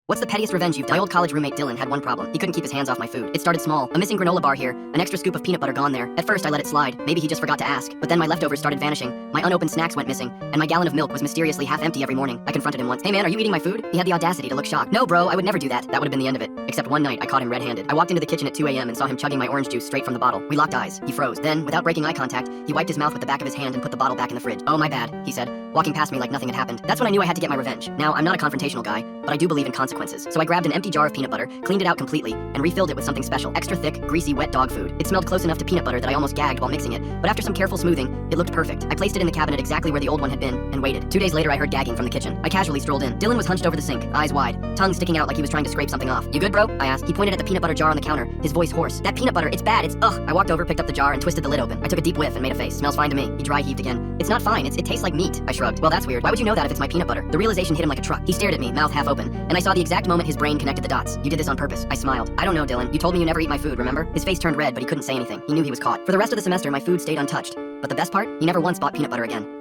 What's the pettiest revenge you've done? My old college roommate Dylan had one problem. He couldn't keep his hands off my food. It started small. A missing granola bar here, an extra scoop of peanut butter gone there. At first I let it slide. Maybe he just forgot to ask. But then my leftovers started vanishing. My unopened snacks went missing, and my gallon of milk was mysteriously half empty every morning. I confronted him once. Hey man, are you eating my food? He had the audacity to look shocked. No bro, I would never do that. That would have been the end of it. Except one night I caught him red-handed. I walked into the kitchen at 2 a.m. and saw him chugging my orange juice straight from the bottle. We locked eyes. He froze. Then, without breaking eye contact, he wiped his mouth with the back of his hand and put the bottle back in the fridge. Oh my bad, he said, walking past me like nothing had happened. That's when I knew I had to get my revenge. Now, I'm not a confrontational guy, but I do believe in consequences. So I grabbed an empty jar of peanut butter, cleaned it out completely, and refilled it with something special. Extra thick, greasy, wet dog food. It smelled close enough to peanut butter that I almost gagged while mixing it, but after some careful smoothing, it looked perfect. I placed it in the cabinet exactly where the old one had been, and waited. 2 days later, I heard gagging from the kitchen. I casually strolled in. Dylan was hunched over the sink, eyes wide, tongue sticking out like he was trying to scrape something off. You good, bro? I asked. He pointed at the peanut butter jar on the counter, his voice hoarse. That peanut butter, it's bad, it's ugh. I walked over, picked up the jar, and twisted the lid open. I took a deep whiff and made a face. Smells fine to me. He dry heaved again. It's not fine, it tastes like meat. I shrugged. Well, that's weird. Why would you know that if it's my peanut butter? The realization hit him like a truck. He stared at me, mouth half open, and I saw the exact moment his brain connected the dots. You did this on purpose. I smiled. I don't know, Dylan. You told me you never eat my food, remember? His face turned red, but he couldn't say anything. He knew he was caught. For the rest of the semester, my food stayed untouched. But the best part? He never once bought peanut butter again.